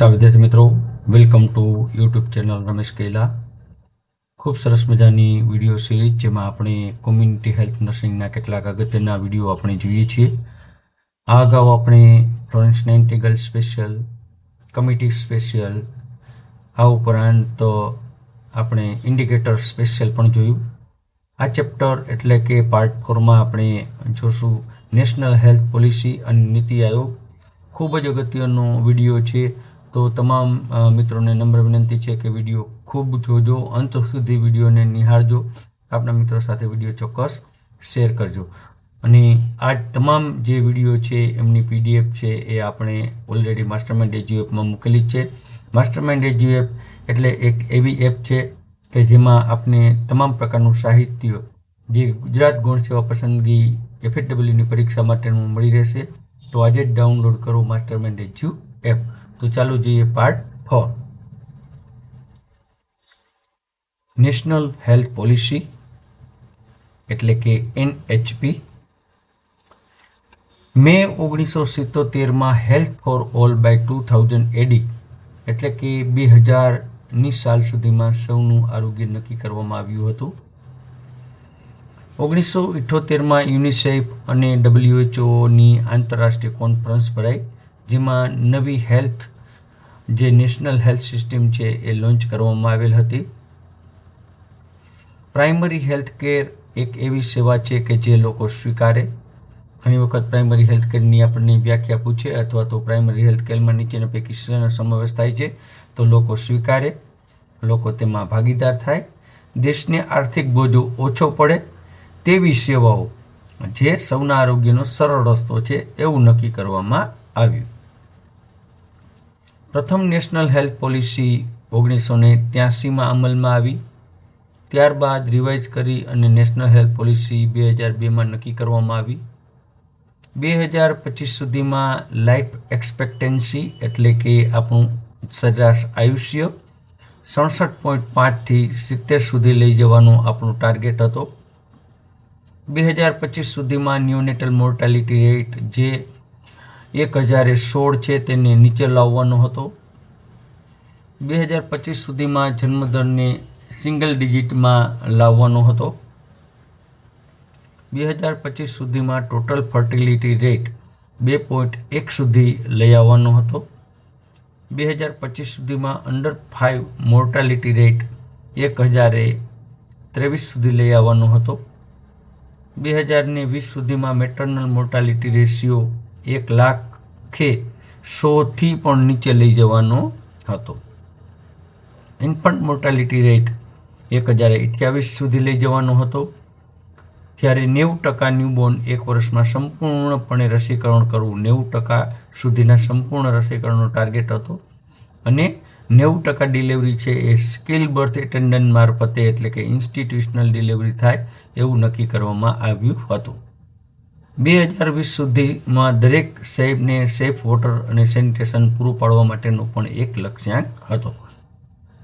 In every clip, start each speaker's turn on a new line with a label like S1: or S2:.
S1: વિદ્યાર્થી મિત્રો, welcome to YouTube channel Ramesh Kaila. ખૂબ સરસ મજાની વિડીયો સિરીઝ જેમાં આપણે કોમ્યુનિટી હેલ્થ નર્સિંગના કેટલાક અગત્યના વિડીયો આપણે જોઈએ છીએ. આ અગાઉ આપણે ફ્લોરેન્સ નાઇટિંગેલ સ્પેશિયલ, કમિટી સ્પેશિયલ, આ ઉપરાંત આપણે ઇન્ડિકેટર સ્પેશિયલ પણ જોયું. આ ચેપ્ટર એટલે કે પાર્ટ 4માં આપણે જોશું નેશનલ હેલ્થ પોલિસી અને નીતિ આયોગ. ખૂબ જ અગત્યનો વિડીયો છે, તો તમામ મિત્રોને નમ્ર વિનંતી છે કે વિડીયો ખૂબ જોજો, અંત સુધી વિડીયોને નિહાળજો, આપણા મિત્રો સાથે વિડીયો ચોક્કસ શેર કરજો. અને આ તમામ જે વિડીયો છે એમની PDF છે એ આપણે ઓલરેડી માસ્ટરમાઇન્ડ એજ્યુ એપમાં મૂકેલી જ છે. માસ્ટરમાઇન્ડ એજ્યુ એપ એટલે એક એવી એપ છે કે જેમાં આપને તમામ પ્રકારનું સાહિત્ય જે ગુજરાત ગૌણ સેવા પસંદગી FHWની પરીક્ષા માટેનું મળી રહેશે. તો આજે જ ડાઉનલોડ કરો માસ્ટરમાઇન્ડ એજ્યુ એપ. તો ચાલો જોઈએ પાર્ટ 4, નેશનલ હેલ્થ પોલિસી એટલે કે NHP. મે 1977માં health for all by 2000 AD એટલે કે 2000ની સાલ સુધીમાં સૌનું આરોગ્ય નક્કી કરવામાં આવ્યું હતું. 1978માં યુનિસેફ અને WHO આંતરરાષ્ટ્રીય કોન્ફરન્સ ભરાઈ, જેમાં નવી હેલ્થ જે નેશનલ હેલ્થ સિસ્ટમ છે એ લોન્ચ કરવામાં આવેલ હતી. પ્રાઇમરી હેલ્થ કેર એક એવી સેવા છે કે જે લોકો સ્વીકારે. ઘણી વખત પ્રાઇમરી હેલ્થ કેરની આપણને વ્યાખ્યા પૂછે અથવા તો પ્રાઇમરી હેલ્થ કેરમાં નીચેના પૈકી શેનો સમાવેશ થાય છે, તો લોકો સ્વીકારે, લોકો તેમાં ભાગીદાર થાય, દેશને આર્થિક બોજો ઓછો પડે તેવી સેવાઓ જે સૌના આરોગ્યનો સરળ રસ્તો છે એવું નક્કી કરવામાં આવ્યું. પ્રથમ નેશનલ હેલ્થ પોલિસી 1983માં અમલમાં આવી. ત્યારબાદ રિવાઇઝ કરી અને નેશનલ હેલ્થ પોલિસી 2002માં નક્કી કરવામાં આવી. 2025 સુધીમાં લાઈફ એક્સપેક્ટન્સી એટલે કે આપણું સરેરાશ આયુષ્ય 67.5થી 70 સુધી લઈ જવાનો આપણો ટાર્ગેટ હતો. 2025 સુધીમાં ન્યુનેટલ મોર્ટાલિટી રેટ જે 1016 છે તેને નીચે લાવવાનો હતો. 2025 સુધીમાં જન્મદરને સિંગલ ડિજિટમાં લાવવાનો હતો. 2025 સુધીમાં ટોટલ ફર્ટિલિટી રેટ 2.1 સુધી લઈ આવવાનો હતો. 2025 સુધીમાં અંડર 5 મોર્ટાલિટી રેટ 1023 સુધી લઈ આવવાનો હતો. 2020 સુધીમાં મેટર્નલ મોર્ટાલિટી રેશિયો 1,100,000થી પણ નીચે લઈ જવાનો હતો. ઇન્ફન્ટ મોર્ટાલિટી રેટ 1028 સુધી લઈ જવાનો હતો. ત્યારે 90% ન્યૂબોર્ન 1 વર્ષમાં સંપૂર્ણપણે રસીકરણ કરવું, 90% સુધીના સંપૂર્ણ રસીકરણનો ટાર્ગેટ હતો. અને 90% ડિલિવરી છે એ સ્કિલ બર્થ એટેન્ડન્ટ મારફતે એટલે કે ઇન્સ્ટિટ્યુશનલ ડિલિવરી થાય એવું નક્કી કરવામાં આવ્યું હતું. 2020 સુધીમાં દરેક શહેરને સેફ વોટર અને સેનિટેશન પૂરું પાડવા માટેનો પણ એક લક્ષ્યાંક હતો.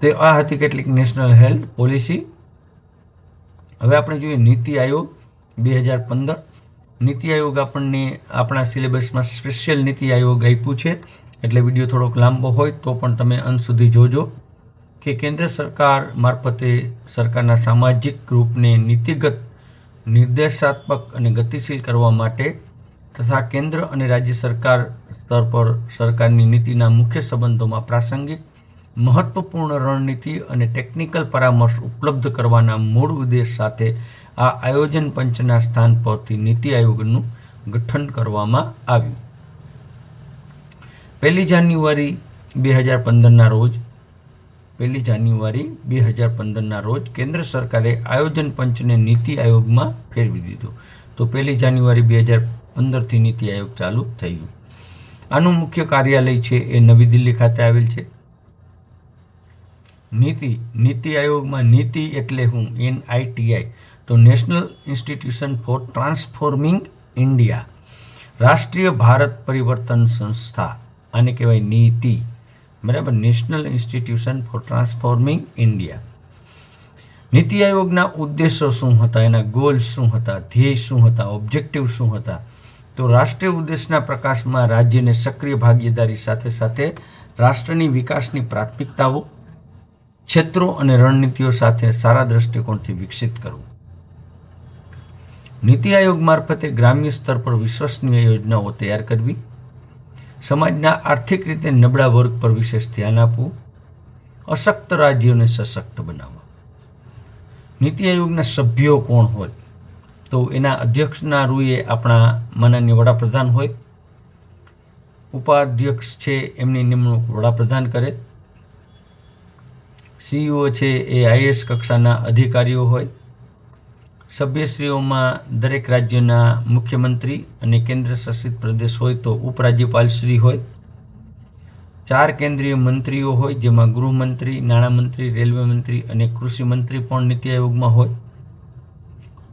S1: તો આ હતી કેટલીક નેશનલ હેલ્થ પોલિસી. હવે આપણે જોઈએ નીતિ આયોગ 2015. નીતિ આયોગ આપણને આપણા સિલેબસમાં સ્પેશિયલ નીતિ આયોગ આપ્યું છે, એટલે વિડીયો થોડોક લાંબો હોય તો પણ તમે અંત સુધી જોજો. કે કેન્દ્ર સરકાર મારફતે સરકારના સામાજિક ગ્રુપને નીતિગત, નિર્દેશાત્મક અને ગતિશીલ કરવા માટે તથા કેન્દ્ર અને રાજ્ય સરકાર સ્તર પર સરકારની નીતિના મુખ્ય સંબંધોમાં પ્રાસંગિક, મહત્વપૂર્ણ રણનીતિ અને ટેકનિકલ પરામર્શ ઉપલબ્ધ કરવાના મૂળ ઉદ્દેશ સાથે આ આયોજન પંચના સ્થાન પરથી નીતિ આયોગનું ગઠન કરવામાં આવ્યું. 1 જાન્યુઆરી 2015ના રોજ 1 જાન્યુઆરી 2015ના રોજ કેન્દ્ર સરકારે આયોજન પંચને નીતિ આયોગમાં ફેરવી દીધું. તો 1 જાન્યુઆરી 2015થી નીતિ આયોગ ચાલુ થયું. આનું મુખ્ય કાર્યાલય છે એ નવી દિલ્હી ખાતે આવેલ છે. નીતિ આયોગમાં નીતિ એટલે હું NITI, તો national institution for transforming India, રાષ્ટ્રીય ભારત પરિવર્તન સંસ્થા, આને કહેવાય નીતિ, બરાબર. National institution for transforming India. NITI આયોગના ઉદ્દેશો શું હતા, એના ગોલ્સ શું હતા, ધ્યેય શું હતા, ઓબ્જેક્ટિવ શું હતા, તો રાષ્ટ્રીય ઉદ્દેશના પ્રકાશમાં રાજ્યને સક્રિય ભાગીદારી સાથે સાથે રાષ્ટ્રની વિકાસની પ્રાથમિકતાઓ, ક્ષેત્રો અને રણનીતિઓ સાથે સારા દ્રષ્ટિકોણથી વિકસિત કરવું. નીતિ આયોગ મારફતે ગ્રામ્ય સ્તર પર વિશ્વસનીય યોજનાઓ તૈયાર કરવી. સમાજના આર્થિક રીતે નબળા વર્ગ પર વિશેષ ધ્યાન આપવું. અશક્ત રાજ્યોને સશક્ત બનાવવા. નીતિ આયોગના સભ્યો કોણ હોય? તો એના અધ્યક્ષના રૂએ આપણા માનનીય વડાપ્રધાન હોય. ઉપાધ્યક્ષ છે એમની નિમણૂક વડાપ્રધાન કરે. સીઈઓ છે એ આઈએએસ કક્ષાના અધિકારીઓ હોય. સભ્યશ્રીઓમાં દરેક રાજ્યના મુખ્યમંત્રી અને કેન્દ્ર શાસિત પ્રદેશ હોય તો ઉપરાજ્યપાલશ્રી હોય. 4 કેન્દ્રીય મંત્રીઓ હોય, જેમાં ગૃહમંત્રી, નાણામંત્રી, રેલવે મંત્રી અને કૃષિ મંત્રી પણ નીતિ આયોગમાં હોય.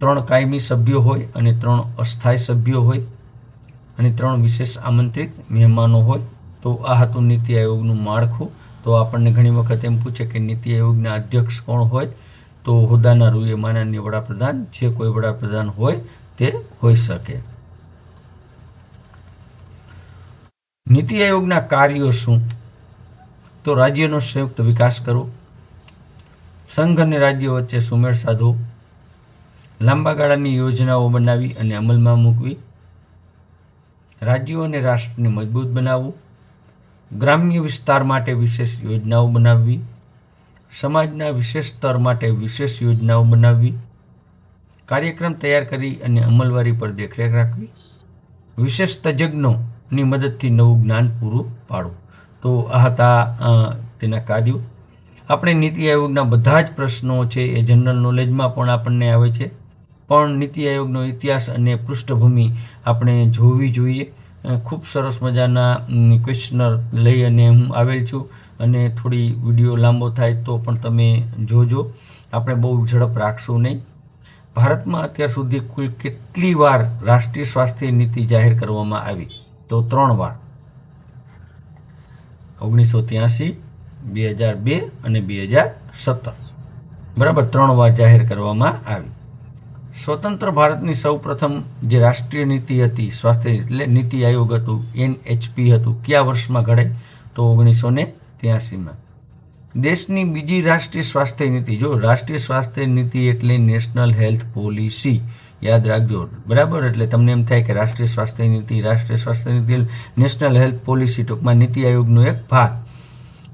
S1: 3 કાયમી સભ્યો હોય અને 3 અસ્થાયી સભ્યો હોય અને 3 વિશેષ આમંત્રિત મહેમાનો હોય. તો આ હતું નીતિ આયોગનું માળખું. તો આપણને ઘણી વખત એમ પૂછે કે નીતિ આયોગના અધ્યક્ષ કોણ હોય? તો હોદ્દાના રૂએ માનનીય વડાપ્રધાન, જે કોઈ વડાપ્રધાન હોય તે હોઈ શકે. નીતિ આયોગના કાર્યો શું? તો રાજ્યનો સંયુક્ત વિકાસ કરવો, સંઘ અને રાજ્યો વચ્ચે સુમેળ સાધવો, લાંબા ગાળાની યોજનાઓ બનાવી અને અમલમાં મૂકવી, રાજ્યો અને રાષ્ટ્રને મજબૂત બનાવવું, ગ્રામ્ય વિસ્તાર માટે વિશેષ યોજનાઓ બનાવવી, સમાજના વિશેષ સ્તર માટે વિશેષ યોજનાઓ બનાવવી, કાર્યક્રમ તૈયાર કરી અને અમલવારી પર દેખરેખ રાખવી, વિશેષ તજજ્ઞોની મદદથી નવું જ્ઞાન પૂરું પાડવું. તો આ હતા તેના કાર્યો. આપણે નીતિ આયોગના બધા જ પ્રશ્નો છે એ જનરલ નોલેજમાં પણ આપણને આવે છે, પણ નીતિ આયોગનો ઇતિહાસ અને પૃષ્ઠભૂમિ આપણે જોવી જોઈએ. ખૂબ સરસ મજાના ક્વેશ્ચનર લઈ અને હું આવેલ છું, અને થોડી વિડીયો લાંબો થાય તો પણ તમે જોજો. આપણે બહુ ઝડપ રાખશું નહીં. ભારતમાં અત્યાર સુધી કુલ કેટલી વાર રાષ્ટ્રીય સ્વાસ્થ્ય નીતિ જાહેર કરવામાં આવી? તો 3 વાર. 1983, 2002 અને 2017. બરાબર, 3 વાર જાહેર કરવામાં આવી. સ્વતંત્ર ભારતની સૌ પ્રથમ જે રાષ્ટ્રીય નીતિ હતી સ્વાસ્થ્ય, એટલે નીતિ આયોગ હતું, NHP હતું, કયા વર્ષમાં ઘડાઈ? તો 1983માં. દેશની બીજી રાષ્ટ્રીય સ્વાસ્થ્ય નીતિ, જો રાષ્ટ્રીય સ્વાસ્થ્ય નીતિ એટલે નેશનલ હેલ્થ પોલિસી, યાદ રાખજો. બરાબર, એટલે તમને એમ થાય કે રાષ્ટ્રીય સ્વાસ્થ્ય નીતિ, રાષ્ટ્રીય સ્વાસ્થ્ય નીતિ, નેશનલ હેલ્થ પોલિસી, ટૂંકમાં નીતિ આયોગનો એક ભાગ.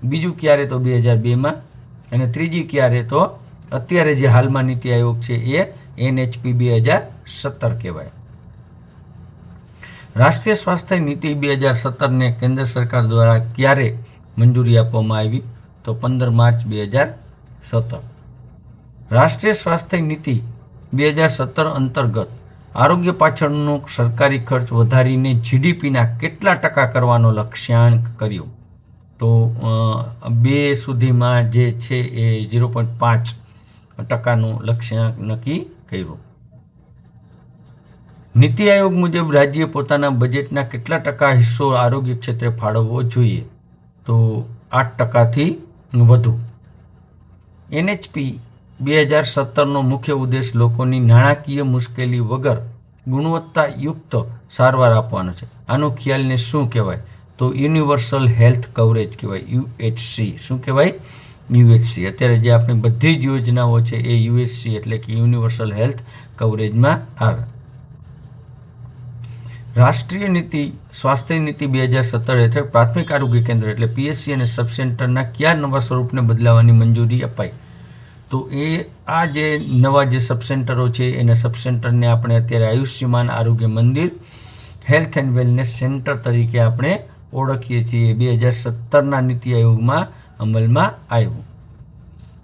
S1: બીજું ક્યારે? તો 2002માં. અને ત્રીજી ક્યારે? તો અત્યારે જે હાલમાં નીતિ આયોગ છે એ NHP 2017 કહેવાય. રાષ્ટ્રીય સ્વાસ્થ્ય નીતિ 2017ને કેન્દ્ર સરકાર દ્વારા ક્યારે મંજૂરી આપવામાં આવી? તો 15 માર્ચ 2017. રાષ્ટ્રીય સ્વાસ્થ્ય નીતિ 2017 અંતર્ગત આરોગ્ય પાછળનો સરકારી ખર્ચ વધારીને GDPના કેટલા ટકા કરવાનો લક્ષ્યાંક કર્યો? તો 2 સુધીમાં જે છે એ 0.5% લક્ષ્યાંક નક્કી કર્યું. નીતિ આયોગ મુજબ રાજ્ય પોતાના બજેટના કેટલા ટકા હિસ્સો આરોગ્ય ક્ષેત્રે ફાળવવો જોઈએ? તો 8%થી વધુ. NHP 2017નો મુખ્ય ઉદ્દેશ લોકોની નાણાકીય મુશ્કેલી વગર ગુણવત્તાયુક્ત સારવાર આપવાનો છે. આનો ખ્યાલને શું કહેવાય? તો યુનિવર્સલ હેલ્થ કવરેજ કહેવાય, UHC. શું કહેવાય? UHC. અત્યારે જે આપણી બધી જ યોજનાઓ છે એ UHC એટલે કે યુનિવર્સલ હેલ્થ કવરેજમાં આવે. રાષ્ટ્રીય નીતિ સ્વાસ્થ્ય નીતિ 2017 હેઠળ પ્રાથમિક આરોગ્ય કેન્દ્ર એટલે PSC અને સબ સેન્ટરના કયા નવા સ્વરૂપને બદલાવવાની મંજૂરી અપાઈ? તો આ જે નવા જે સબ સેન્ટરો છે એને સબ સેન્ટરને આપણે અત્યારે આયુષ્યમાન આરોગ્ય મંદિર, હેલ્થ એન્ડ વેલનેસ સેન્ટર તરીકે આપણે ઓળખીએ છીએ. 2017ના નીતિ આયોગમાં અમલમાં આવ્યું.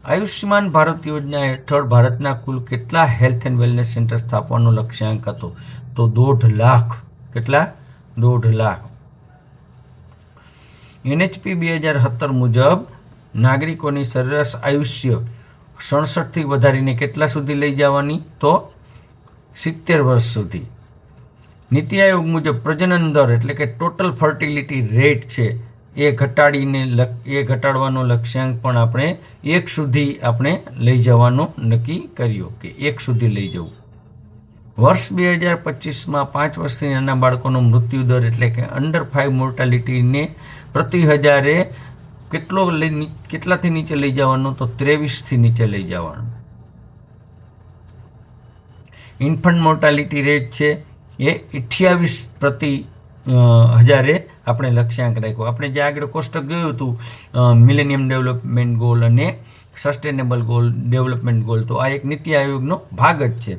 S1: આયુષ્યમાન ભારત યોજના હેઠળ ભારતના કુલ કેટલા હેલ્થ એન્ડ વેલનેસ સેન્ટર સ્થાપવાનો લક્ષ્યાંક હતો? તો 1.5 લાખ. કેટલા? 1.5 લાખ. NHP 2017 મુજબ નાગરિકોની સરેરાશ આયુષ્ય 67 થી વધારીને કેટલા સુધી લઈ જવાની? તો 70 વર્ષ સુધી. નીતિ આયોગ મુજબ પ્રજનન દર એટલે કે ટોટલ ફર્ટિલિટી રેટ છે એ ઘટાડવાનો લક્ષ્યાંક પણ આપણે 1 સુધી આપણે લઈ જવાનો નક્કી કર્યો કે 1 સુધી લઈ જવું. વર્ષ 2025માં 5 વર્ષથી નાના બાળકોનો મૃત્યુ દર એટલે કે અંડર 5 મોર્ટાલિટીને પ્રતિ હજારે કેટલાથી નીચે લઈ જવાનો? તો 23થી નીચે લઈ જવાનો. ઇન્ફન્ટ મોર્ટાલિટી રેટ છે એ 28 પ્રતિ હજારે આપણે લક્ષ્યાંક રાખ્યો. આપણે જે આગળ કોષ્ટક જોયું હતું મિલેનિયમ ડેવલપમેન્ટ ગોલ અને સસ્ટેનેબલ ગોલ ડેવલપમેન્ટ ગોલ, તો આ એક નીતિ આયોગનો ભાગ જ છે.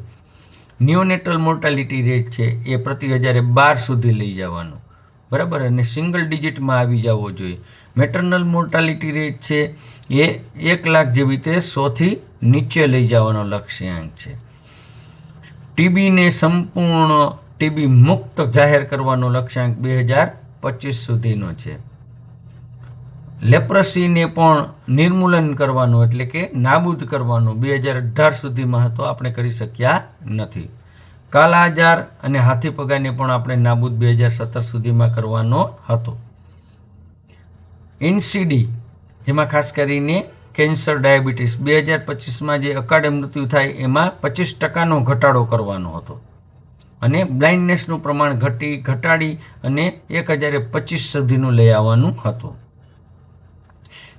S1: નિયોનેટલ મોર્ટાલિટી રેટ છે એ પ્રતિ હજારે 12 સુધી લઈ જવાનો, બરાબર, અને સિંગલ ડિજિટમાં આવી જવો જોઈએ. મેટર્નલ મોર્ટાલિટી રેટ છે એ 1 લાખ જેવી રીતે 100થી નીચે લઈ જવાનો લક્ષ્યાંક છે. ટીબીને સંપૂર્ણ ટીબી મુક્ત જાહેર કરવાનો લક્ષ્યાંક 2025 સુધીનો છે. લેપ્રસીને પણ નિર્મૂલન કરવાનું એટલે કે નાબૂદ કરવાનું 2018 સુધીમાં હતો, આપણે કરી શક્યા નથી. કાલા આજાર અને હાથી પગાને પણ આપણે નાબૂદ 2017 સુધીમાં કરવાનો હતો. એનસીડી જેમાં ખાસ કરીને કેન્સર, ડાયાબિટીસ 2025માં જે અકાળે મૃત્યુ થાય એમાં 25% ઘટાડો કરવાનો હતો અને બ્લાઇન્ડનેસનું પ્રમાણ ઘટાડી અને 1025 સુધીનું લઈ આવવાનું હતું.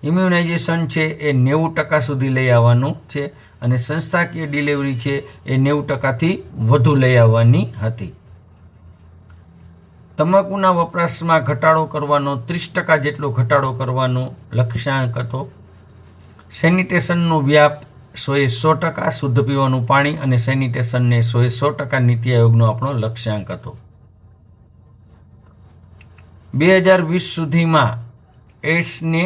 S1: ઇમ્યુનાઇઝેશન છે એ 90% સુધી લઈ આવવાનું છે અને સંસ્થાકીય ડિલિવરી છે એ 90%થી વધુ લઈ આવવાની હતી. તમાકુના વપરાશમાં ઘટાડો કરવાનો 30% જેટલો ઘટાડો કરવાનો લક્ષ્યાંક હતો. સેનિટેશનનો વ્યાપ 100% શુદ્ધ પીવાનું પાણી અને સેનિટેશનને 100% નીતિ આયોગનો આપણો લક્ષ્યાંક હતો. 2020 સુધીમાં એડ્સને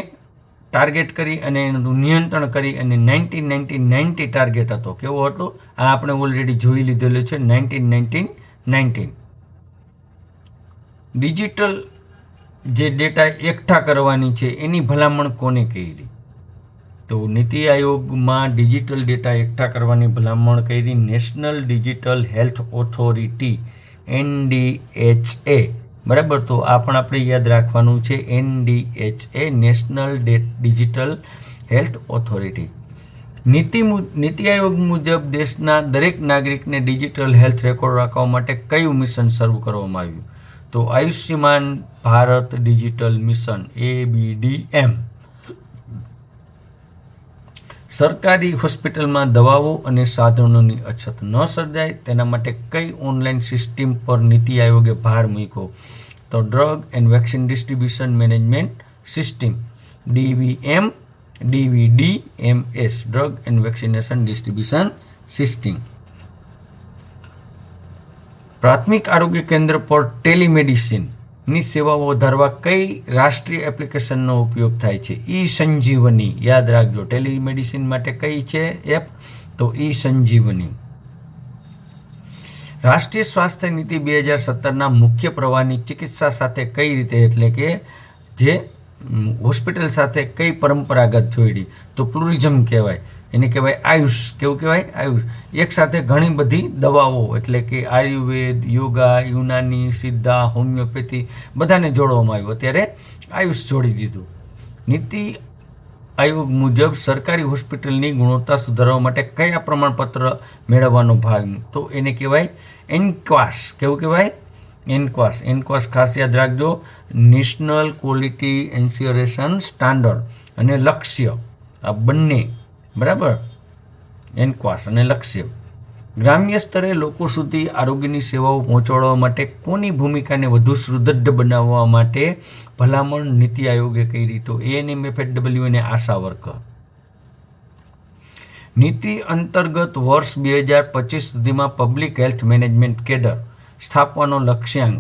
S1: ટાર્ગેટ કરી અને એનું નિયંત્રણ કરી અને 1990 ટાર્ગેટ હતો. કેવો હતો? આ આપણે ઓલરેડી જોઈ લીધેલું છે. 1919 ડિજિટલ જે ડેટા એકઠા કરવાની છે એની ભલામણ કોને કરી? તો નીતિ આયોગમાં ડિજિટલ ડેટા એકઠા કરવાની ભલામણ કરી national digital health authority NDHA, બરાબર. તો આ પણ આપણે યાદ રાખવાનું છે, NDHA national digital health authority. NITI Aayog મુજબ દેશના દરેક નાગરિકને ડિજિટલ હેલ્થ રેકોર્ડ રાખવા માટે કયું મિશન શરૂ કરવામાં આવ્યું? તો Ayushman Bharat digital mission ABDM. સરકારી હોસ્પિટલમાં દવાઓ અને સાધનોની અછત ન સર્જાય તેના માટે કઈ ઓનલાઈન સિસ્ટમ પર નીતિ આયોગે ભાર મૂક્યો? તો drug and vaccine distribution management system DVDMS, drug and vaccination distribution system. પ્રાથમિક આરોગ્ય કેન્દ્ર પર ટેલિમેડિસિનની સેવાઓ વધારવા કઈ રાષ્ટ્રીય એપ્લિકેશનનો ઉપયોગ થાય છે? ઈ-સંજીવની. યાદ રાખજો, ટેલિમેડિસિન માટે કઈ છે એપ? તો ઈ-સંજીવની. રાષ્ટ્રીય સ્વાસ્થ્ય નીતિ 2017ના મુખ્ય પ્રવાહની ચિકિત્સા સાથે કઈ રીતે એટલે કે જે હોસ્પિટલ સાથે કઈ પરંપરાગત જોડી? તો પ્લુરિઝમ કહેવાય, એને કહેવાય આયુષ. કેવું કહેવાય? આયુષ. એક સાથે ઘણી બધી દવાઓ એટલે કે આયુર્વેદ, યોગા, યુનાની, સિદ્ધા, હોમિયોપેથી બધાને જોડવામાં આવ્યું. અત્યારે આયુષ જોડી દીધું. નીતિ આયોગ મુજબ સરકારી હોસ્પિટલની ગુણવત્તા સુધારવા માટે કયા પ્રમાણપત્ર મેળવવાનો ભાગ? તો એને કહેવાય એનક્વાસ. કેવું કહેવાય? એનક્વાસ. એનક્વાસ ખાસ યાદ રાખજો, નેશનલ ક્વોલિટી એન્શ્યોરેશન સ્ટાન્ડર્ડ અને લક્ષ્ય, આ બંને, બરાબર, એનક્વાસ અને લક્ષ્ય. ગ્રામ્ય સ્તરે લોકો સુધી આરોગ્યની સેવાઓ પહોંચાડવા માટે કોની ભૂમિકાને વધુ સુદૃઢ બનાવવા માટે ભલામણ નીતિ આયોગે કરી? તો ANMFW અને આશા વર્કર. નીતિ અંતર્ગત વર્ષ 2025 સુધીમાં પબ્લિક હેલ્થ મેનેજમેન્ટ કેડર સ્થાપવાનો લક્ષ્યાંક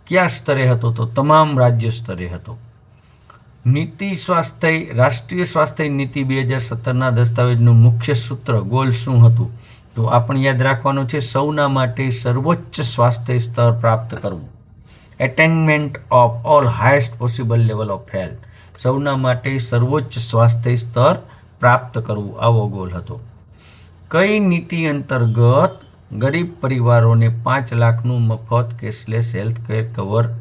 S1: કયા સ્તરે હતો? તો તમામ રાજ્ય સ્તરે હતો. રાષ્ટ્રીય સ્વાસ્થ્ય નીતિ 2017ના દસ્તાવેજનું મુખ્ય સૂત્ર ગોલ શું હતું? તો આ પણ યાદ રાખવાનું છે, સૌના માટે સર્વોચ્ચ સ્વાસ્થ્ય સ્તર પ્રાપ્ત કરવું. Attainment of all highest possible level of health. સૌના માટે સર્વોચ્ચ સ્વાસ્થ્ય સ્તર પ્રાપ્ત કરવું, આવો ગોલ હતો. કઈ નીતિ અંતર્ગત ગરીબ પરિવારોને 5 લાખનું મફત કેશલેસ હેલ્થ કેર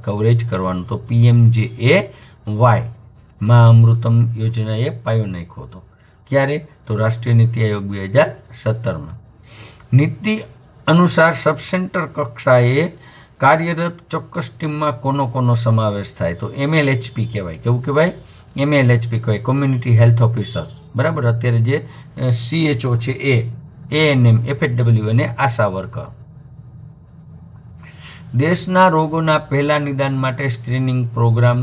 S1: કવરેજ કરવાનું? તો PMJAY માં અમૃતમ યોજનાએ પાયો નાખ્યો હતો. ક્યારે? તો રાષ્ટ્રીય નીતિ આયોગ 2017માં. નીતિ અનુસાર સબ સેન્ટર કક્ષાએ કાર્યરત ચોક્કસ ટીમમાં કોનો સમાવેશ થાય? તો MLHP કહેવાય. કેવું કહેવાય? MLHP કહેવાય, કોમ્યુનિટી હેલ્થ ઓફિસર. બરાબર. અત્યારે જે CHO છે એ ANM, FHW અને આશા વર્કર. દેશના રોગોના પહેલા નિદાન માટે સ્ક્રીનિંગ પ્રોગ્રામ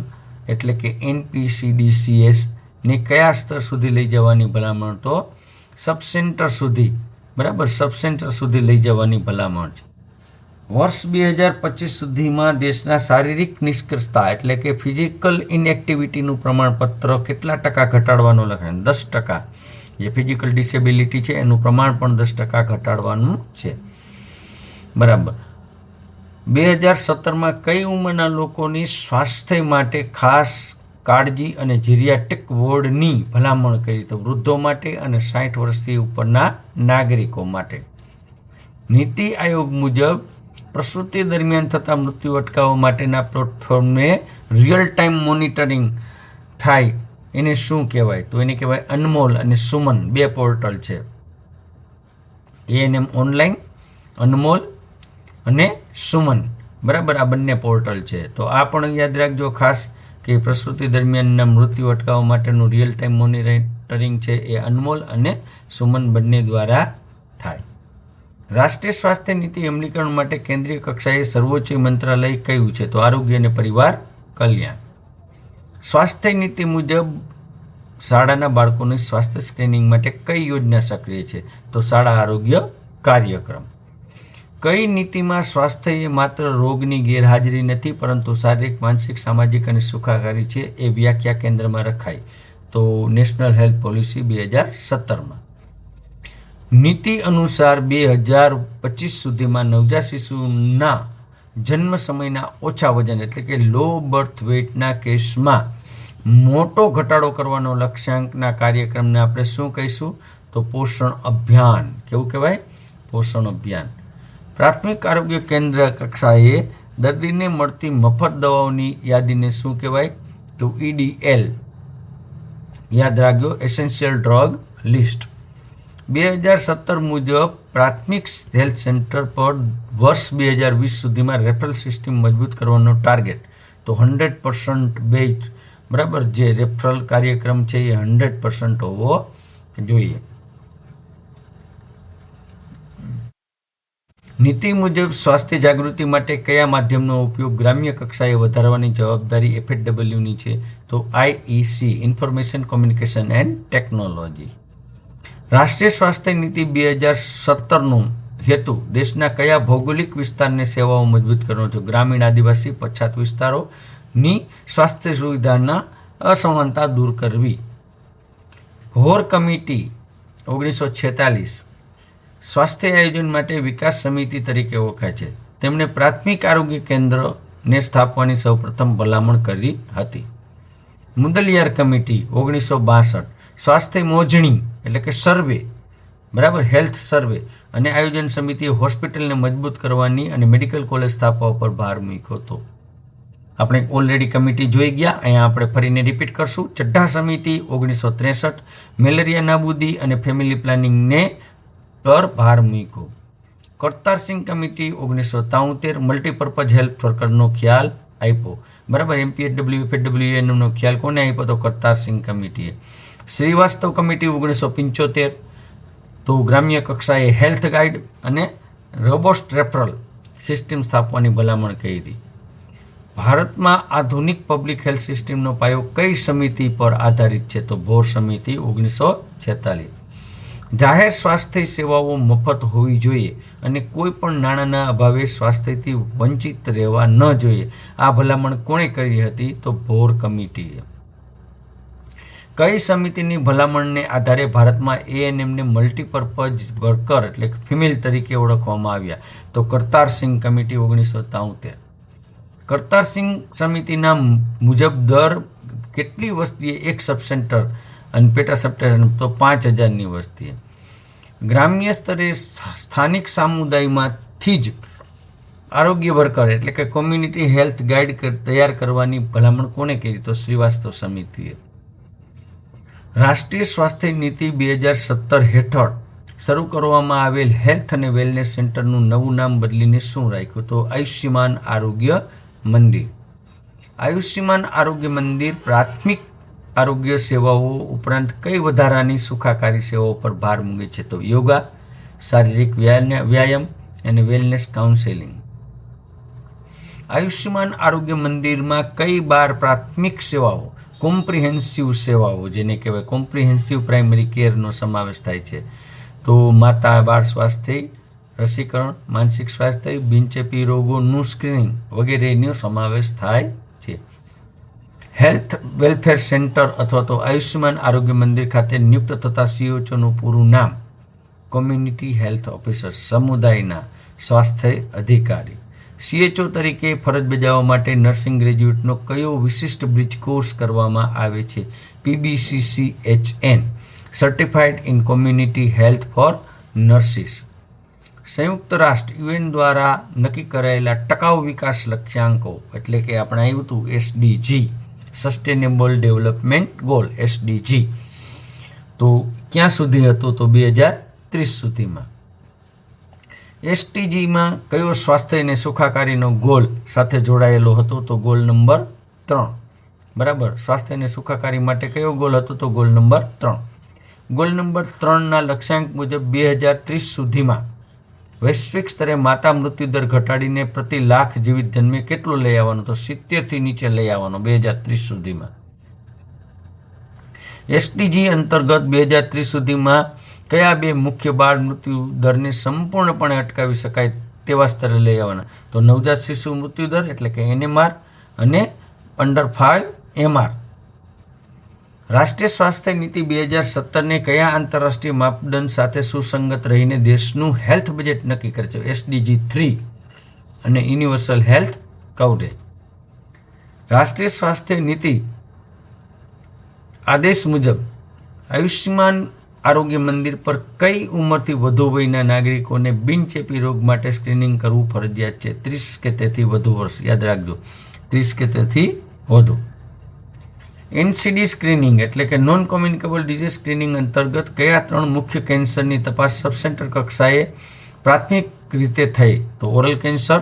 S1: એટલે કે NPCDCS ને કયા સ્તર સુધી લઈ જવાની ભલામણ? તો સબ સેન્ટર સુધી. બરાબર, સબ સેન્ટર સુધી લઈ જવાની ભલામણ છે. વર્ષ 2025 સુધીમાં દેશના શારીરિક નિષ્ક્રિયતા એટલે કે ફિઝિકલ ઇનએક્ટિવિટીનું પ્રમાણપત્ર કેટલા ટકા ઘટાડવાનું લખાય? 10%. જે ફિઝિકલ ડિસેબિલિટી છે એનું પ્રમાણ પણ 10% ઘટાડવાનું છે. બરાબર. 2017માં કઈ ઉંમરના લોકોની સ્વાસ્થ્ય માટે ખાસ કાળજી અને જીરિયાટ્રિક વોર્ડની ભલામણ કરી? તો વૃદ્ધો માટે અને 60 વર્ષથી ઉપરના નાગરિકો માટે. નીતિ આયોગ મુજબ પ્રસૂતિ દરમિયાન થતા મૃત્યુ અટકાવવા માટેના પ્લેટફોર્મને રિયલ ટાઈમ મોનિટરિંગ થાય એને શું કહેવાય? તો એને કહેવાય અનમોલ અને સુમન. 2 પોર્ટલ છે, ANM ઓનલાઈન, અનમોલ અને સુમન. બરાબર, આ બંને પોર્ટલ છે. તો આ પણ યાદ રાખજો ખાસ કે પ્રસૂતિ દરમિયાનના મૃત્યુ અટકાવવા માટેનું રિયલ ટાઈમ મોનિટરિંગ છે એ અનમોલ અને સુમન બંને દ્વારા થાય. રાષ્ટ્રીય સ્વાસ્થ્ય નીતિ અમલીકરણ માટે કેન્દ્રીય કક્ષાએ સર્વોચ્ચ મંત્રાલય કયું છે? તો આરોગ્ય અને પરિવાર કલ્યાણ. સ્વાસ્થ્ય નીતિ મુજબ શાળાના બાળકોની સ્વાસ્થ્ય સ્ક્રીનિંગ માટે કઈ યોજના સક્રિય છે? તો શાળા આરોગ્ય કાર્યક્રમ. કઈ નીતિમાં સ્વાસ્થ્ય એ માત્ર રોગની ગેરહાજરી નથી પરંતુ શારીરિક, માનસિક, સામાજિક અને સુખાકારી છે એ વ્યાખ્યા કેન્દ્રમાં રખાઈ? તો નેશનલ હેલ્થ પોલિસી 2017માં. નીતિ અનુસાર 2025 સુધીમાં નવજાત શિશુના જન્મ સમયના ઓછા વજન એટલે કે લો બર્થ વેઇટના કેસમાં મોટો ઘટાડો કરવાનો લક્ષ્યાંકના કાર્યક્રમને આપણે શું કહીશું? તો પોષણ અભિયાન. કેવું કહેવાય? પોષણ અભિયાન. પ્રાથમિક આરોગ્ય કેન્દ્ર કક્ષાએ દર્દીને મળતી મફત દવાઓની યાદીને શું કહેવાય? તો EDL. યાદ રાખજો, એસેન્શિયલ ડ્રગ લિસ્ટ. 2017 મુજબ પ્રાથમિક હેલ્થ સેન્ટર પર વર્ષ 2020 સુધીમાં રેફરલ સિસ્ટમ મજબૂત કરવાનો ટાર્ગેટ. તો 100% બેઝ. બરાબર, જે રેફરલ કાર્યક્રમ છે એ 100% હોવો જોઈએ. નીતિ મુજબ સ્વાસ્થ્ય જાગૃતિ માટે કયા માધ્યમનો ઉપયોગ ગ્રામ્ય કક્ષાએ વધારવાની જવાબદારી FHWની છે? તો IEC, information communication and technology. રાષ્ટ્રીય સ્વાસ્થ્ય નીતિ 2017નો હેતુ દેશના કયા ભૌગોલિક વિસ્તારને સેવાઓ મજબૂત કરવાનો છે? ગ્રામીણ, આદિવાસી, પછાત વિસ્તારોની સ્વાસ્થ્ય સુવિધાના અસમાનતા દૂર કરવી. ભોર કમિટી 1946 સ્વાસ્થ્ય આયોજન માટે વિકાસ સમિતિ તરીકે ઓળખાય છે. તેમણે પ્રાથમિક આરોગ્ય કેન્દ્રને સ્થાપવાની સૌપ્રથમ ભલામણ કરી હતી. મુદલિયાર કમિટી 1962 સ્વાસ્થ્ય મોજણી એટલે કે સર્વે. બરાબર, હેલ્થ સર્વે અને આયોજન સમિતિએ હોસ્પિટલને મજબૂત કરવાની અને મેડિકલ કોલેજ સ્થાપવા પર ભાર મૂક્યો હતો. આપણે ઓલરેડી કમિટી જોઈ ગયા, અહીંયા આપણે ફરીને રિપીટ કરશું. ચડ્ઢા સમિતિ 1963 મેલેરિયા નાબૂદી અને ફેમિલી પ્લાનિંગને પર ભાર મૂક્યો. કરતારસિંહ કમિટી 1973 મલ્ટીપર્પઝ હેલ્થ વર્કરનો ખ્યાલ આપ્યો. બરાબર, MPHW, FHWનો ખ્યાલ કોને આપ્યો? તો કરતારસિંહ કમિટીએ. શ્રીવાસ્તવ કમિટી 1975 તો ગ્રામ્ય કક્ષાએ હેલ્થ ગાઈડ અને રોબોસ્ટ રેફરલ સિસ્ટમ સ્થાપવાની ભલામણ કરી હતી. ભારતમાં આધુનિક પબ્લિક હેલ્થ સિસ્ટમનો પાયો કઈ સમિતિ પર આધારિત છે? તો ભોર સમિતિ 1946. જાહેર સ્વાસ્થ્ય સેવાઓ મફત હોવી જોઈએ અને કોઈ પણ નાણાંના અભાવે સ્વાસ્થ્યથી વંચિત રહેવા ન જોઈએ. આ ભલામણ કોણે કરી હતી? તો ભોર કમિટીએ. કઈ સમિતિની ભલામણને આધારે ભારતમાં ANMને મલ્ટીપર્પઝ વર્કર એટલે કે ફિમેલ તરીકે ઓળખવામાં આવ્યા? તો કરતારસિંહ કમિટી 1973. કરતારસિંહ સમિતિના મુજબ દર કેટલી વસ્તીએ એક સબ સેન્ટર અને પેટા સબ સેન્ટર? તો 5000ની વસ્તીએ. ગ્રામ્ય સ્તરે સ્થાનિક સમુદાયમાંથી જ આરોગ્ય વર્કર એટલે કે કોમ્યુનિટી હેલ્થ ગાઈડ તૈયાર કરવાની ભલામણ કોને કરી? તો શ્રીવાસ્તવ સમિતિએ. રાષ્ટ્રીય સ્વાસ્થ્ય નીતિ 2017 હેઠળ શરૂ કરવામાં આવેલ હેલ્થ અને વેલનેસ સેન્ટરનું નવું નામ બદલીને શું રાખ્યું? તો આયુષ્યમાન આરોગ્ય મંદિર. આયુષ્યમાન આરોગ્ય મંદિર પ્રાથમિક આરોગ્ય સેવાઓ ઉપરાંત કઈ વધારાની સુખાકારી સેવાઓ પર ભાર મૂકે છે? તો યોગા, શારીરિક વ્યાયામ અને વેલનેસ કાઉન્સેલિંગ. આયુષ્યમાન આરોગ્ય મંદિરમાં કઈ 12 પ્રાથમિક સેવાઓ, કોમ્પ્રિહેન્સિવ સેવાઓ જેને કહેવાય કોમ્પ્રિહેન્સિવ પ્રાઇમરી કેરનો સમાવેશ થાય છે? તો માતા બાળ સ્વાસ્થ્ય, રસીકરણ, માનસિક સ્વાસ્થ્ય, બિનચેપી રોગોનું સ્ક્રીનિંગ વગેરેનો સમાવેશ થાય છે. હેલ્થ વેલફેર સેન્ટર અથવા તો આયુષ્યમાન આરોગ્ય મંદિર ખાતે નિયુક્ત થતા CHOનું પૂરું નામ? કોમ્યુનિટી હેલ્થ ઓફિસર, સમુદાયના સ્વાસ્થ્ય અધિકારી. CHO તરીકે ફરજ બજાવવા માટે નર્સિંગ ગ્રેજ્યુએટનો કયો વિશિષ્ટ બ્રિજ કોર્સ કરવામાં આવે છે? PBCCHN, certified in community health four nurses. સંયુક્ત રાષ્ટ્ર UN દ્વારા નક્કી કરાયેલા ટકાઉ વિકાસ લક્ષ્યાંકો એટલે કે આપણે આવ્યું હતું SDG, sustainable development goal SDG, તો ક્યાં સુધી હતું? તો 2030 સુધીમાં. SDGમાં કયો સ્વાસ્થ્ય અને સુખાકારીનો ગોલ સાથે જોડાયેલો હતો? તો ગોલ નંબર 3. બરાબર. સ્વાસ્થ્ય અને સુખાકારી માટે કયો ગોલ હતો? તો ગોલ નંબર 3. ગોલ નંબર 3ના લક્ષ્યાંક મુજબ 2030 સુધીમાં વૈશ્વિક સ્તરે માતા મૃત્યુદર ઘટાડીને પ્રતિ લાખ જીવિત જન્મે કેટલો લઈ આવવાનો? તો 70થી નીચે લઈ આવવાનો 2030 સુધીમાં. SDG અંતર્ગત 2030 સુધીમાં કયા 2 મુખ્ય બાળ મૃત્યુ દરને સંપૂર્ણપણે અટકાવી શકાય તેવા સ્તરે લઈ આવવાના? તો નવજાત શિશુ મૃત્યુદર એટલે કે NMR અને અંડર 5 MR. રાષ્ટ્રીય સ્વાસ્થ્ય નીતિ 2017ને કયા આંતરરાષ્ટ્રીય માપદંડ સાથે સુસંગત રહીને દેશનું હેલ્થ બજેટ નક્કી કરે છે? SDG 3 અને યુનિવર્સલ હેલ્થ કવરેજ. રાષ્ટ્રીય સ્વાસ્થ્ય નીતિ આદેશ મુજબ આયુષ્યમાન આરોગ્ય મંદિર પર કઈ ઉંમરથી વધુ વયના નાગરિકોને બિનચેપી રોગ માટે સ્ક્રીનિંગ કરવું ફરજિયાત છે? 30 કે તેથી વધુ વર્ષ. યાદ રાખજો, 30 કે તેથી વધુ. NCD સ્ક્રીનિંગ એટલે કે નોન કોમ્યુનિકેબલ ડિઝીઝ સ્ક્રીનિંગ અંતર્ગત કયા 3 મુખ્ય કેન્સરની તપાસ સબસેન્ટર કક્ષાએ પ્રાથમિક રીતે થઈ? તો ઓરલ કેન્સર,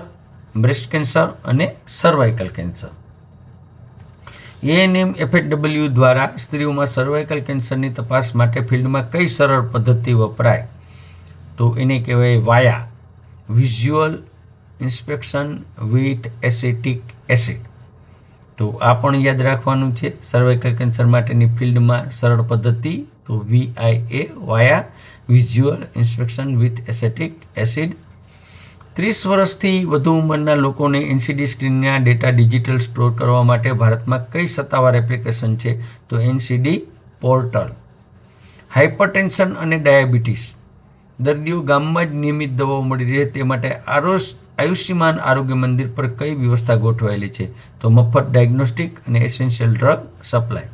S1: બ્રેસ્ટ કેન્સર અને સર્વાઇકલ કેન્સર. ANM FHW દ્વારા સ્ત્રીઓમાં સર્વાઇકલ કેન્સરની તપાસ માટે ફિલ્ડમાં કઈ સરળ પદ્ધતિ વપરાય? તો એને કહેવાય via visual inspection with acetic acid. તો આ પણ યાદ રાખવાનું છે. સર્વાઇકલ કેન્સર માટેની ફિલ્ડમાં સરળ પદ્ધતિ તો VIA, via visual inspection with acetic acid. 30 વર્ષથી વધુ ઉંમરના લોકોને NCD સ્ક્રીનના ડેટા ડિજિટલ સ્ટોર કરવા માટે ભારતમાં કઈ સત્તાવાર એપ્લિકેશન છે? તો NCD પોર્ટલ. હાઇપરટેન્શન અને ડાયાબિટીસ દર્દીઓ ગામમાં જ નિયમિત દવાઓ મળી રહે તે માટે આયુષ્યમાન આરોગ્ય મંદિર પર કઈ વ્યવસ્થા ગોઠવાયેલી છે? તો મફત ડાયગ્નોસ્ટિક અને એસેન્શિયલ ડ્રગ સપ્લાય.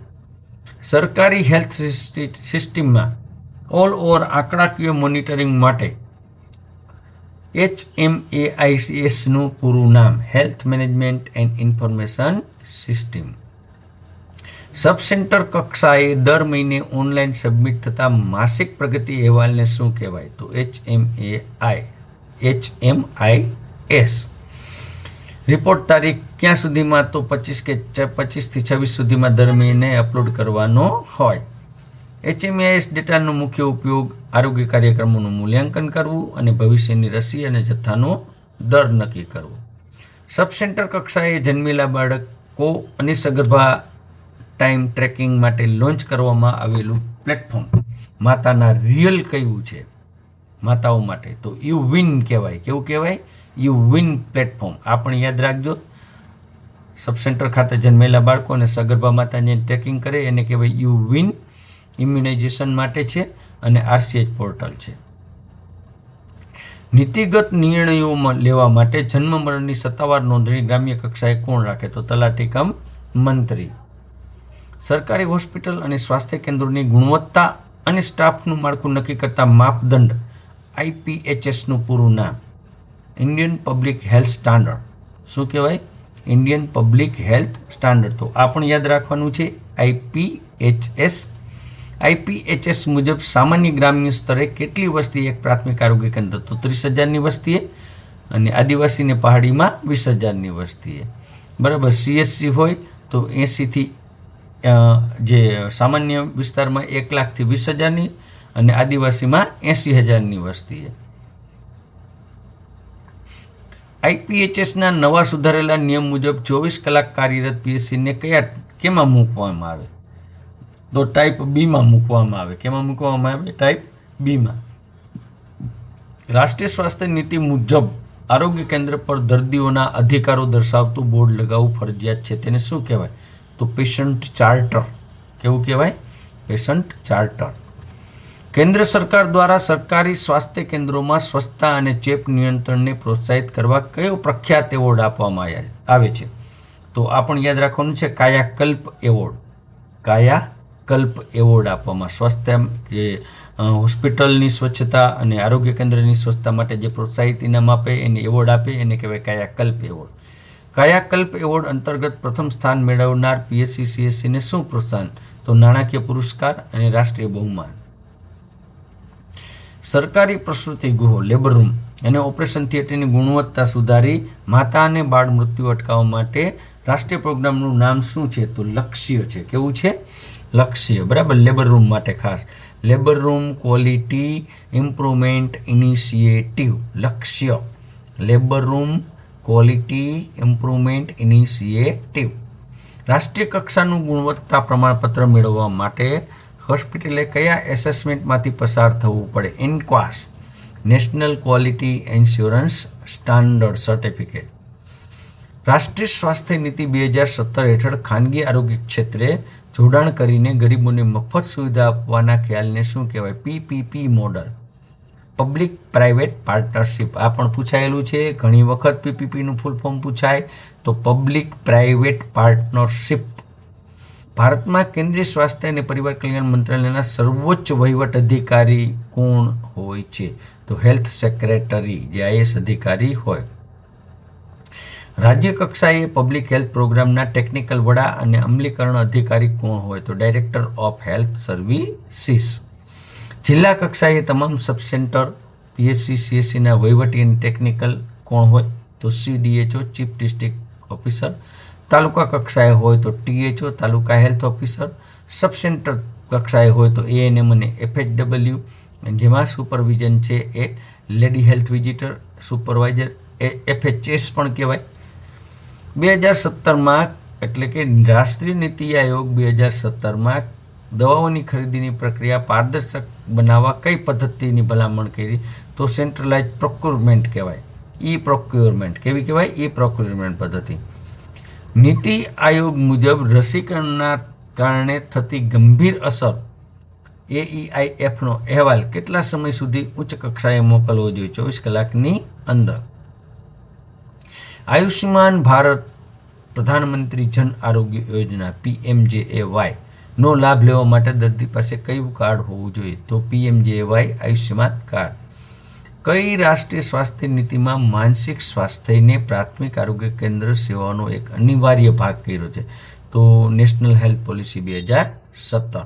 S1: સરકારી હેલ્થ સિસ્ટમમાં ઓલ ઓવર આંકડાકીય મોનિટરિંગ માટે HMAIS-નું પૂરું નામ? Health management and information system. Sub centre કક્ષાએ દર મહિને ઓનલાઈન સબમિટ થતા માસિક પ્રગતિ અહેવાલને શું કહેવાય? તો HMIS. રિપોર્ટ તારીખ ક્યાં સુધીમાં? તો 25 થી 26 સુધીમાં દર મહિને અપલોડ કરવાનો હોય. HMAIS ડેટાનો મુખ્ય ઉપયોગ આરોગ્ય કાર્યક્રમોનું મૂલ્યાંકન કરવું અને ભવિષ્યની રસી અને જથ્થાનો દર નક્કી કરવો. સબ સેન્ટર કક્ષાએ જન્મેલા બાળકો અને સગર્ભા ટાઈમ ટ્રેકિંગ માટે લોન્ચ કરવામાં આવેલું પ્લેટફોર્મ માતાના રિયલ કયું છે? માતાઓ માટે તો યુવિન કહેવાય. કેવું કહેવાય? યુવિન પ્લેટફોર્મ. આ પણ યાદ રાખજો. સબ સેન્ટર ખાતે જન્મેલા બાળકો અને સગર્ભા માતાને ટ્રેકિંગ કરે એને કહેવાય યુવિન. ઇમ્યુનાઇઝેશન માટે છે અને RCH પોર્ટલ છે. નીતિગત નિર્ણયો લેવા માટે જન્મ મરણની સત્તાવાર નોંધણી ગ્રામ્ય કક્ષાએ કોણ રાખે? તો તલાટી કમ મંત્રી. સરકારી હોસ્પિટલ અને સ્વાસ્થ્ય કેન્દ્રોની ગુણવત્તા અને સ્ટાફનું માળખું નક્કી કરતા માપદંડ IPHSનું પૂરું નામ? Indian public health standard. શું કહેવાય? Indian public health standard. તો આ પણ યાદ રાખવાનું છે. IPHS. IPHS મુજબ સામાન્ય ગ્રામ્ય સ્તરે કેટલી વસ્તી એક પ્રાથમિક આરોગ્ય કેન્દ્ર? તો 30,000ની વસ્તીએ, અને આદિવાસીને પહાડીમાં 20,000ની વસ્તીએ. બરાબર. CSC હોય તો 80થી જે સામાન્ય વિસ્તારમાં 1,00,000થી 20,000ની અને આદિવાસીમાં 80,000ની વસ્તીએ. IPHSના નવા સુધારેલા નિયમ મુજબ 24 કલાક કાર્યરત PSCને કેમાં મૂકવામાં આવે? તો ટાઈપ બીમાં મૂકવામાં આવે. કેમાં મૂકવામાં આવે? ટાઈપ બીમાં. રાષ્ટ્રીય સ્વાસ્થ્ય નીતિ મુજબ આરોગ્ય કેન્દ્ર પર દર્દીઓના અધિકારો દર્શાવતું બોર્ડ લગાવવું ફરજિયાત છે. તેને શું કહેવાય? તો પેશન્ટ ચાર્ટર. કેવું કહેવાય? Patient charter. કેન્દ્ર સરકાર દ્વારા સરકારી સ્વાસ્થ્ય કેન્દ્રોમાં સ્વચ્છતા અને ચેપ નિયંત્રણને પ્રોત્સાહિત કરવા કયો પ્રખ્યાત એવોર્ડ આપવામાં આવે છે? તો આ પણ યાદ રાખવાનું છે, કાયાકલ્પ એવોર્ડ. કાયાકલ્પ એવોર્ડ આપવામાં, સ્વાસ્થ્ય જે હોસ્પિટલની સ્વચ્છતા અને આરોગ્ય કેન્દ્રની સ્વચ્છતા માટે જે પ્રોત્સાહિત ઇનામ આપે એને એવોર્ડ આપે, એને કહેવાય કાયાકલ્પ એવોર્ડ. કાયાકલ્પ એવોર્ડ અંતર્ગત પ્રથમ સ્થાન મેળવનાર PSC CSCને શું પ્રોત્સાહન? તો નાણાકીય પુરસ્કાર અને રાષ્ટ્રીય બહુમાન. સરકારી પ્રસૂતિ ગૃહો, લેબર રૂમ અને ઓપરેશન થિયેટરની ગુણવત્તા સુધારી માતા અને બાળ મૃત્યુ અટકાવવા માટે રાષ્ટ્રીય પ્રોગ્રામનું નામ શું છે? તો લક્ષ્ય છે. કેવું છે? લક્ષ્ય. બરાબર. લેબર રૂમ માટે ખાસ labour room quality improvement initiative. Lakshya. Labour room quality improvement initiative. રાષ્ટ્રીય કક્ષાનું ગુણવત્તા પ્રમાણપત્ર મેળવવા માટે હોસ્પિટલે કયા એસેસમેન્ટમાંથી પસાર થવું પડે? NQAS, national quality assurance standard certificate. રાષ્ટ્રીય સ્વાસ્થ્ય નીતિ 2017 હેઠળ ખાનગી આરોગ્ય ક્ષેત્રે જોડાણ કરીને ગરીબોને મફત સુવિધા આપવાના ખ્યાલને શું કહેવાય? PPP model. Public private partnership. આ પણ પૂછાયેલું છે ઘણી વખત. PPPનું ફૂલ ફોર્મ પૂછાય તો પબ્લિક પ્રાઇવેટ પાર્ટનરશિપ. ભારતમાં કેન્દ્રીય સ્વાસ્થ્ય અને પરિવાર કલ્યાણ મંત્રાલયના સર્વોચ્ચ વહીવટ અધિકારી કોણ હોય છે? તો હેલ્થ સેક્રેટરી, જે IAS અધિકારી હોય. રાજ્ય કક્ષાએ પબ્લિક હેલ્થ પ્રોગ્રામના ટેકનિકલ વડા અને અમલીકરણ અધિકારી કોણ હોય? તો ડાયરેક્ટર ઓફ હેલ્થ સર્વિસીસ. જિલ્લા કક્ષાએ તમામ સબ સેન્ટર PSC CSCના વહીવટી અને ટેકનિકલ કોણ હોય? તો CDHO, chief district officer. Taluka કક્ષાએ હોય તો THO, taluka health officer. Sub centre કક્ષાએ હોય તો ANM અને FHW, જેમાં સુપરવિઝન છે એ lady health visitor supervisor, FHS પણ કહેવાય. 2017માં એટલે કે રાષ્ટ્રીય નીતિ આયોગ 2017માં દવાઓની ખરીદીની પ્રક્રિયા પારદર્શક બનાવવા કઈ પદ્ધતિની ભલામણ કરી? તો સેન્ટ્રલાઇઝ પ્રોક્યુરમેન્ટ કહેવાય. પ્રોક્યુરમેન્ટ. કેવી કહેવાય? પ્રોક્યુરમેન્ટ પદ્ધતિ. નીતિ આયોગ મુજબ રસીકરણના કારણે થતી ગંભીર અસર AEIFનો અહેવાલ કેટલા સમય સુધી ઉચ્ચ કક્ષાએ મોકલવો જોઈએ? 24 કલાકની અંદર. આયુષ્યમાન ભારત પ્રધાનમંત્રી જન આરોગ્ય યોજના PMJAY નો લાભ લેવા માટે દર્દી પાસે કયું કાર્ડ હોવું જોઈએ? તો PMJAY આયુષ્યમાન કાર્ડ. કઈ રાષ્ટ્રીય સ્વાસ્થ્ય નીતિમાં માનસિક સ્વાસ્થ્યને પ્રાથમિક આરોગ્ય કેન્દ્ર સેવાનો એક અનિવાર્ય ભાગ કર્યો છે? તો નેશનલ હેલ્થ પોલિસી 2017.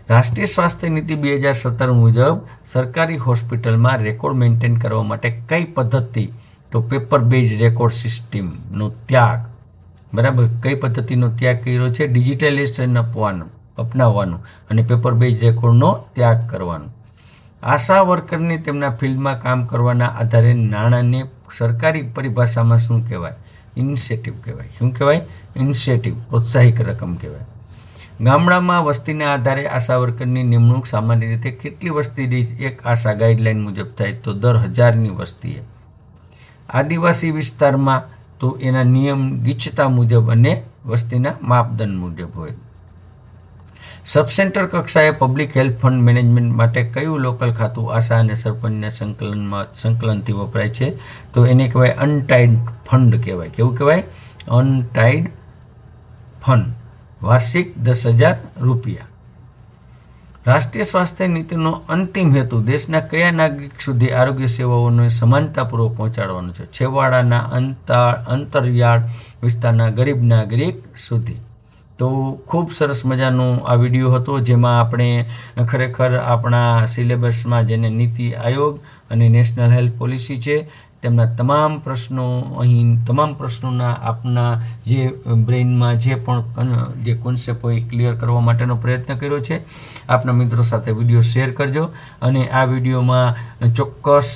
S1: રાષ્ટ્રીય સ્વાસ્થ્ય નીતિ 2017 મુજબ સરકારી હોસ્પિટલમાં રેકોર્ડ મેન્ટેન કરવા માટે કઈ પદ્ધતિ? તો પેપર બેઝ રેકોર્ડ સિસ્ટમનો ત્યાગ. બરાબર. કઈ પદ્ધતિનો ત્યાગ કર્યો છે? ડિજિટાઇઝેશન અપનાવવાનું અને પેપર બેઝ રેકોર્ડનો ત્યાગ કરવાનો. આશા વર્કરને તેમના ફિલ્ડમાં કામ કરવાના આધારે નાણાંને સરકારી પરિભાષામાં શું કહેવાય? ઇન્સેન્ટિવ કહેવાય. શું કહેવાય? ઇન્સેન્ટિવ, પ્રોત્સાહિક રકમ કહેવાય. ગામડામાં વસ્તીના આધારે આશા વર્કરની નિમણૂક સામાન્ય રીતે કેટલી વસ્તી દીઠ એક આશા ગાઈડલાઈન મુજબ થાય? તો દર 1000ની વસ્તીએ. આદિવાસી વિસ્તારમાં તો એના નિયમ ગીચતા મુજબ અને વસ્તીના માપદંડ મુજબ હોય. સબ સેન્ટર કક્ષાએ પબ્લિક હેલ્થ ફંડ મેનેજમેન્ટ માટે કયું લોકલ ખાતું આશા અને સરપંચના સંકલનથી વપરાય છે? તો એને કહેવાય અનટાઈડ ફંડ કહેવાય. કેવું કહેવાય? અનટાઈડ ફંડ. વાર્ષિક 10,000 રૂપિયા. રાષ્ટ્રીય સ્વાસ્થ્ય નીતિનો અંતિમ હેતુ દેશના કયા નાગરિક સુધી આરોગ્ય સેવાઓને સમાનતાપૂર્વક પહોંચાડવાનો છે? છેવાડાના અંતરિયાળ વિસ્તારના ગરીબ નાગરિક સુધી. તો ખૂબ સરસ મજાનો આ વિડીયો હતો, જેમાં આપણે ખરેખર આપણા સિલેબસમાં જેને નીતિ આયોગ અને નેશનલ હેલ્થ પોલિસી છે તેમના તમામ પ્રશ્નો, અહીં તમામ પ્રશ્નોના આપના જે બ્રેઇનમાં જે પણ જે કોન્સેપ્ટ હોય ક્લિયર કરવા માટેનો પ્રયત્ન કર્યો છે. આપના મિત્રો સાથે વિડીયો શેર કરજો અને આ વિડીયોમાં ચોક્કસ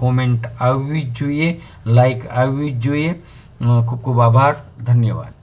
S1: કોમેન્ટ આવવી જ જોઈએ, લાઈક આવવી જ જોઈએ. ખૂબ ખૂબ આભાર, ધન્યવાદ.